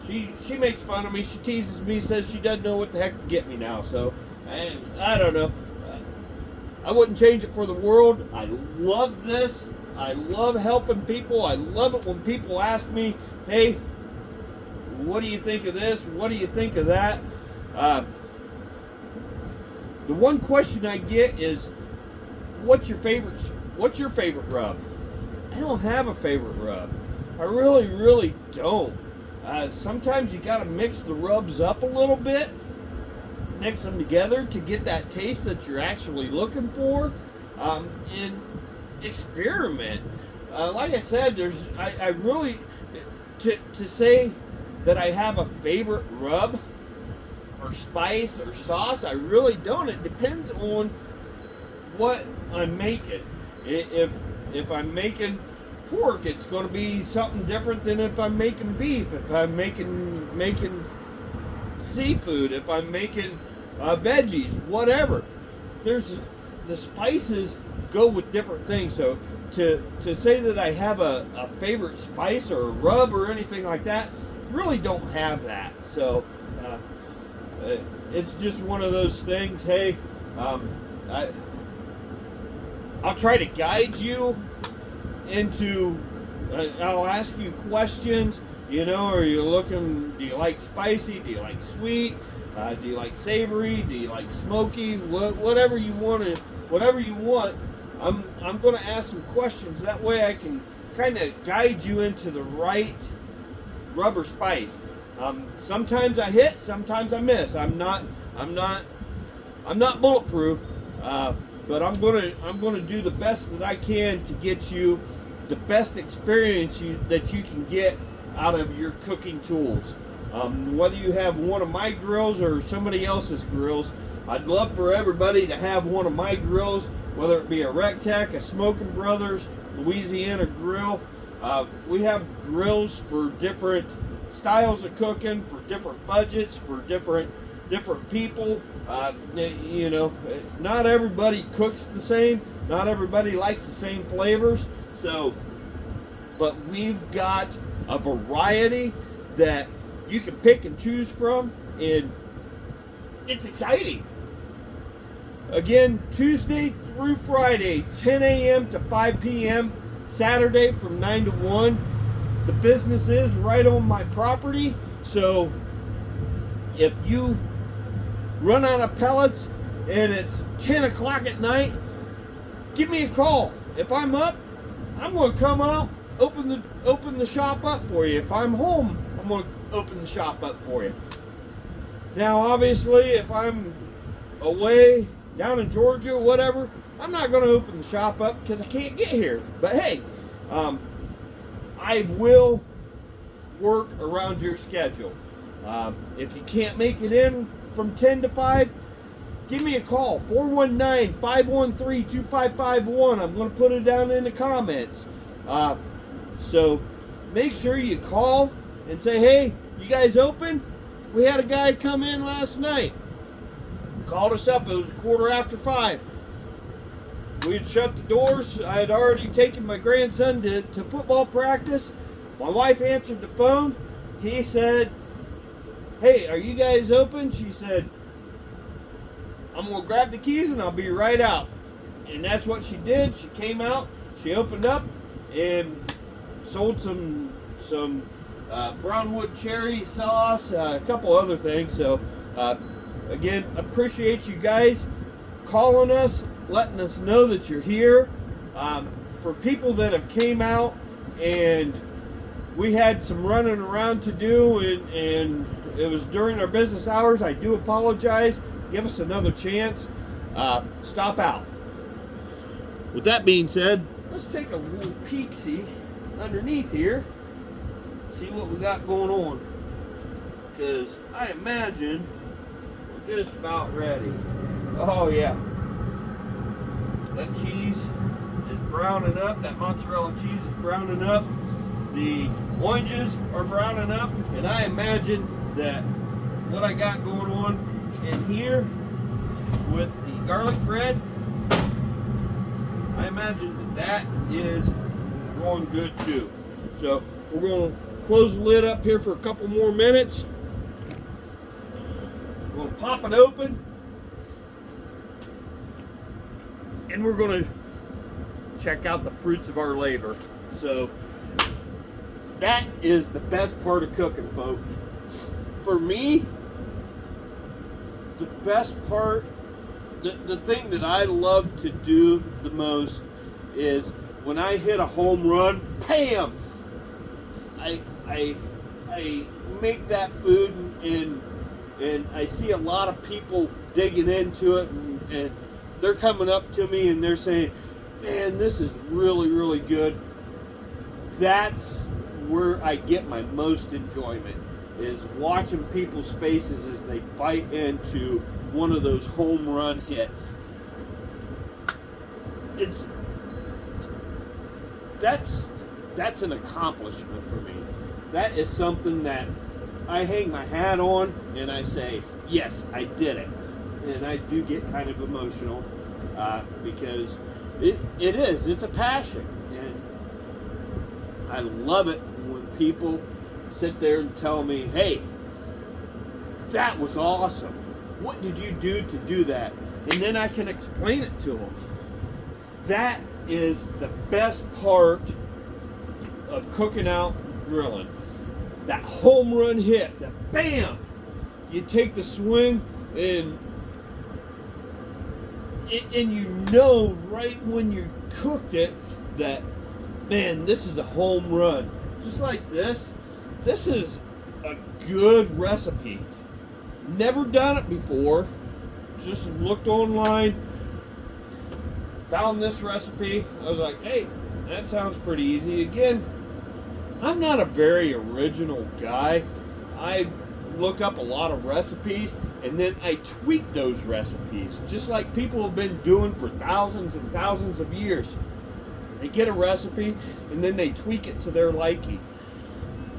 she makes fun of me. She teases me, says she doesn't know what the heck to get me now. So I don't know. I wouldn't change it for the world. I love this. I love helping people. I love it when people ask me, hey, what do you think of this? What do you think of that? The one question I get is, what's your favorite rub? I don't have a favorite rub. I really, really don't. Sometimes you got to mix the rubs up a little bit, mix them together to get that taste that you're actually looking for, and experiment. Like I said, I really, to say that I have a favorite rub or spice or sauce, I really don't. It depends on what I'm making. If I'm making pork, it's going to be something different than if I'm making beef. If I'm making seafood, if I'm making veggies, whatever. The spices go with different things. So to say that I have a favorite spice or a rub or anything like that, really don't have that. So it's just one of those things. Hey, I'll try to guide you into, I'll ask you questions, you know, are you looking, do you like spicy, do you like sweet, do you like savory, do you like smoky, whatever you want, I'm going to ask some questions. That way I can kind of guide you into the right rub or spice. Sometimes I hit, sometimes I miss. I'm not bulletproof, but I'm gonna do the best that I can to get you the best experience that you can get out of your cooking tools. Whether you have one of my grills or somebody else's grills, I'd love for everybody to have one of my grills, whether it be a Rec-Teq, a Smoking Brothers, Louisiana grill. We have grills for different styles of cooking, for different budgets, for different people. You know, not everybody cooks the same. Not everybody likes the same flavors. So, but we've got a variety that you can pick and choose from, and it's exciting. Again, Tuesday through Friday, 10 a.m. to 5 p.m., Saturday from 9 to 1. The business is right on my property, so if you run out of pellets and it's 10 o'clock at night, give me a call. If I'm up, I'm going to come out, open the shop up for you. If I'm home, I'm going to open the shop up for you. Now, obviously, if I'm away down in Georgia or whatever, I'm not going to open the shop up because I can't get here. But hey, I will work around your schedule. If you can't make it in from 10 to 5, give me a call, 419-513-2551. I'm going to put it down in the comments. So make sure you call and say, hey, you guys open? We had a guy come in last night. Called us up. It was 5:15. We had shut the doors. I had already taken my grandson to football practice. My wife answered the phone. He said, hey, are you guys open? She said, I'm going to grab the keys and I'll be right out. And that's what she did. She came out, she opened up and sold some brownwood cherry sauce, a couple other things. So again, appreciate you guys calling us, letting us know that you're here. For people that have came out and we had some running around to do and it was during our business hours, I do apologize. Give us another chance. Stop out. With that being said, let's take a little peek-see underneath here. See what we got going on. Because I imagine we're just about ready. Oh yeah. That cheese is browning up. That mozzarella cheese is browning up. The oranges are browning up. And I imagine that what I got going on in here with the garlic bread, I imagine that is going good too. So we're going to close the lid up here for a couple more minutes. We're going to pop it open and we're going to check out the fruits of our labor. So that is the best part of cooking, folks. For me, the best part, the thing that I love to do the most is when I hit a home run, bam! I make that food and I see a lot of people digging into it and they're coming up to me and they're saying, man, this is really, really good. That's where I get my most enjoyment, is watching people's faces as they bite into one of those home run hits. That's an accomplishment for me. That is something that I hang my hat on and I say, yes, I did it. And I do get kind of emotional because it's a passion. And I love it when people sit there and tell me, hey, that was awesome. What did you do to do that? And then I can explain it to them. That is the best part of cooking out and grilling. That home run hit, that bam! You take the swing and you know right when you cooked it that, man, this is a home run. Just like this. This is a good recipe. Never done it before. Just looked online, found this recipe. I was like, hey, that sounds pretty easy. Again, I'm not a very original guy. I look up a lot of recipes and then I tweak those recipes, just like people have been doing for thousands and thousands of years. They get a recipe and then they tweak it to their liking.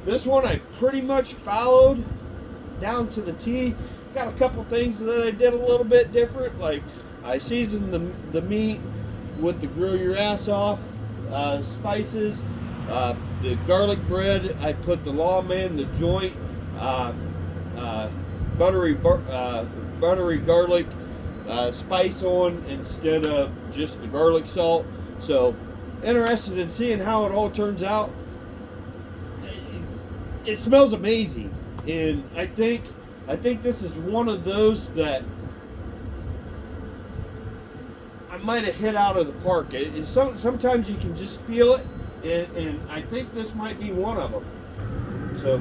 This one I pretty much followed down to the T. Got a couple things that I did a little bit different, like I seasoned the meat with the grill your ass off spices. The garlic bread, I put the lawman, the joint, buttery garlic spice on instead of just the garlic salt. So interested in seeing how it all turns out. It smells amazing, and I think this is one of those that I might have hit out of the park. Sometimes you can just feel it, and I think this might be one of them. So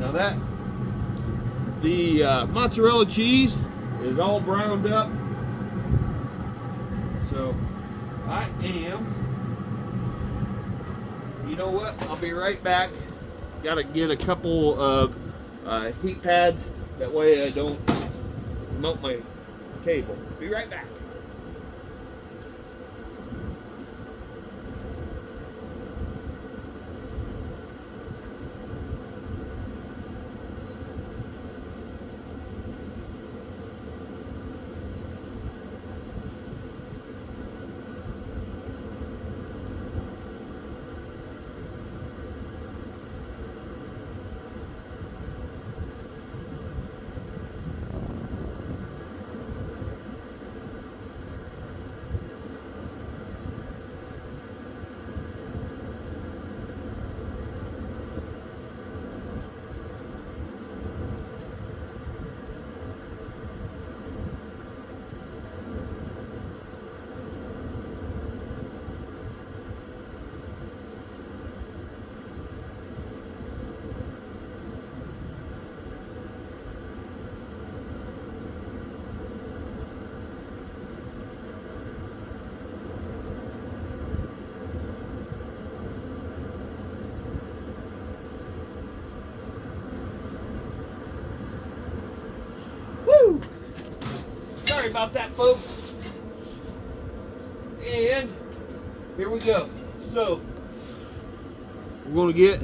now that the mozzarella cheese is all browned up, so I am, you know what, I'll be right back got to get a couple of heat pads. That way I don't melt my table. Be right back. Woo! Sorry about that, folks. And here we go. So we're going to get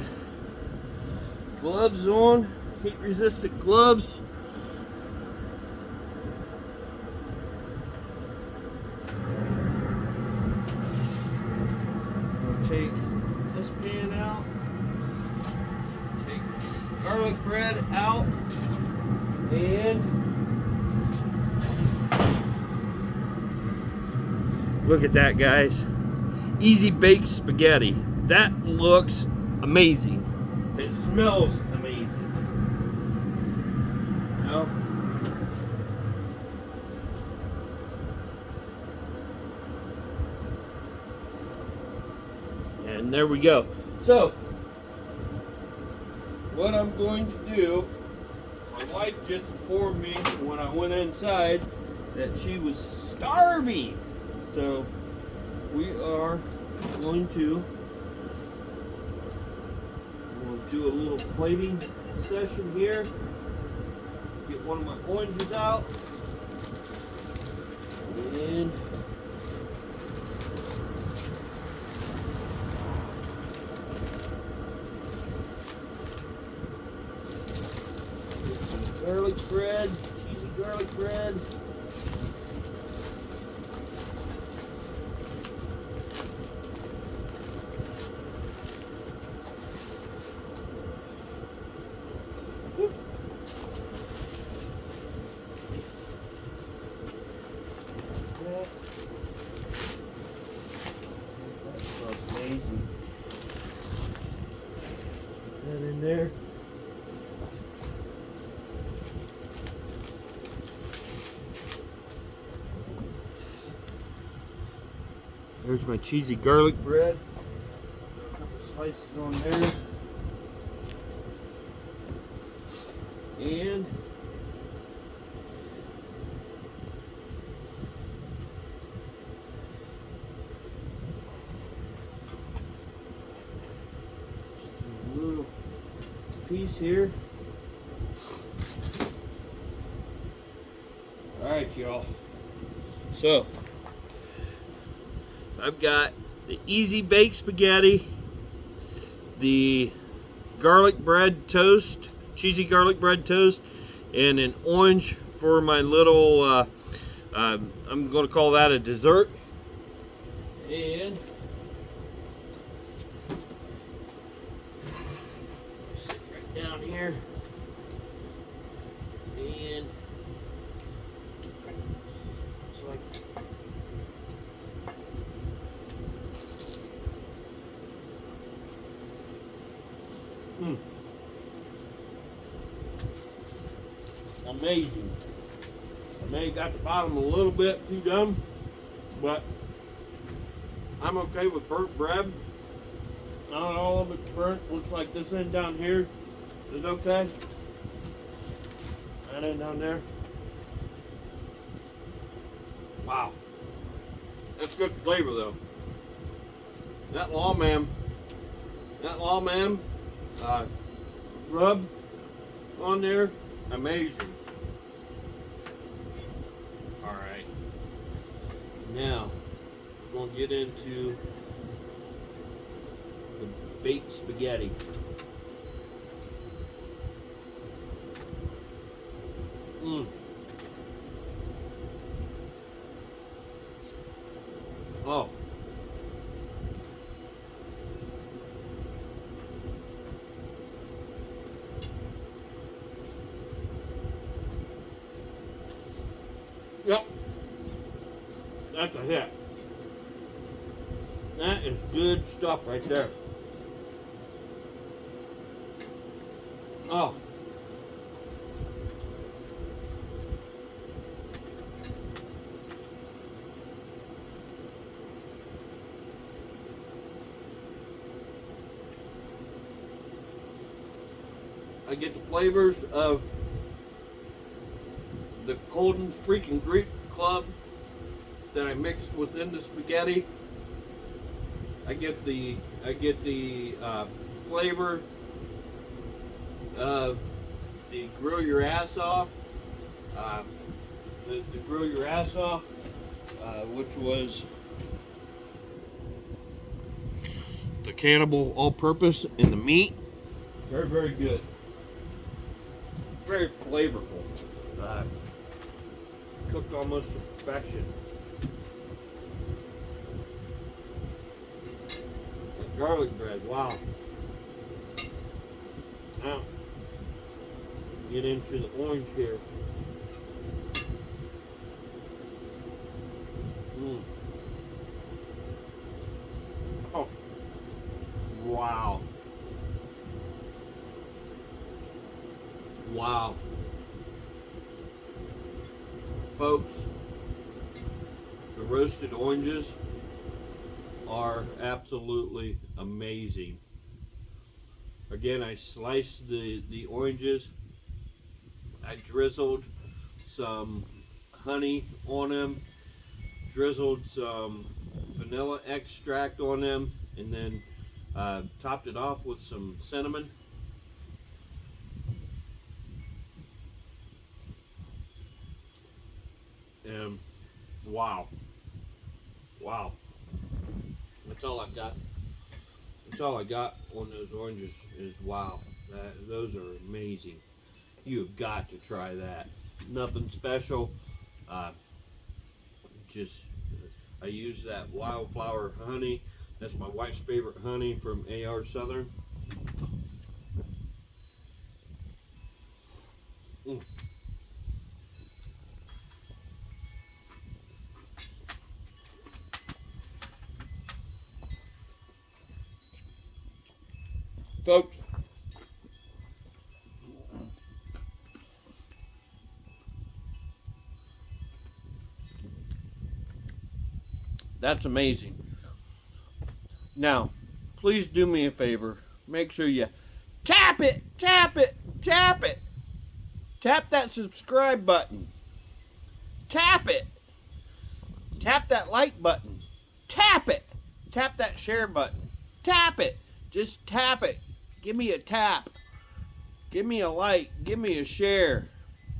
gloves on, heat resistant gloves. I'll take this pan out, take the garlic bread out, and look at that, guys. Easy baked spaghetti. That looks amazing. It smells amazing. Now, and there we go. So, what I'm going to do, my wife just informed me when I went inside that she was starving. So we are going to do a little plating session here. Get one of my oranges out. And get some garlic bread, cheesy garlic bread. Amazing. Put that in there. There's my cheesy garlic bread. A couple slices on there. And a little piece here. All right, y'all. So I've got the easy baked spaghetti, the garlic bread toast, cheesy garlic bread toast, and an orange for my little, I'm going to call that a dessert. And sit right down here. And it's like amazing. I may have got the bottom a little bit too done, but I'm okay with burnt bread. Not all of it's burnt. Looks like this end down here is okay. That end down there. Wow. That's good flavor though. That lawman, rub on there, amazing. All right, now we're gonna get into the baked spaghetti. Oh. Yep. That's a hit. That is good stuff right there. Oh. I get the flavors of the Golden Freaking Greek Club that I mixed within the spaghetti. I get the flavor of the grill your ass off, the grill your ass off, which was the cannibal all-purpose in the meat. Very, very good. Very flavorful. Cooked almost to perfection. That garlic bread, wow. Now, get into the orange here. Oh, wow. Wow. Folks, the roasted oranges are absolutely amazing. Again, I sliced the oranges. I drizzled some honey on them, drizzled some vanilla extract on them, and then topped it off with some cinnamon. And wow, wow, that's all I got. That's all I got on those oranges is wow. Those are amazing. You've got to try that. Nothing special. Just I use that wildflower honey. That's my wife's favorite honey from AR Southern. Folks, that's amazing. Now, please do me a favor. Make sure you tap it, tap it, tap it. Tap that subscribe button. Tap it. Tap that like button. Tap it. Tap that share button. Tap it. Just tap it. Give me a tap. Give me a like. Give me a share.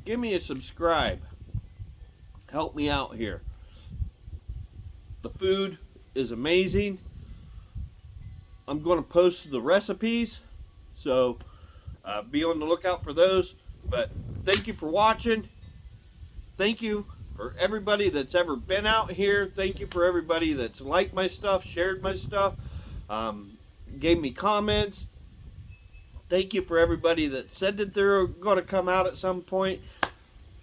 Give me a subscribe. Help me out here. The food is amazing. I'm going to post the recipes, so be on the lookout for those. But thank you for watching. Thank you for everybody that's ever been out here. Thank you for everybody that's liked my stuff, shared my stuff, gave me comments. Thank you for everybody that said that they're going to come out at some point.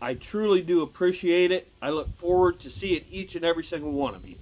I truly do appreciate it. I look forward to seeing each and every single one of you.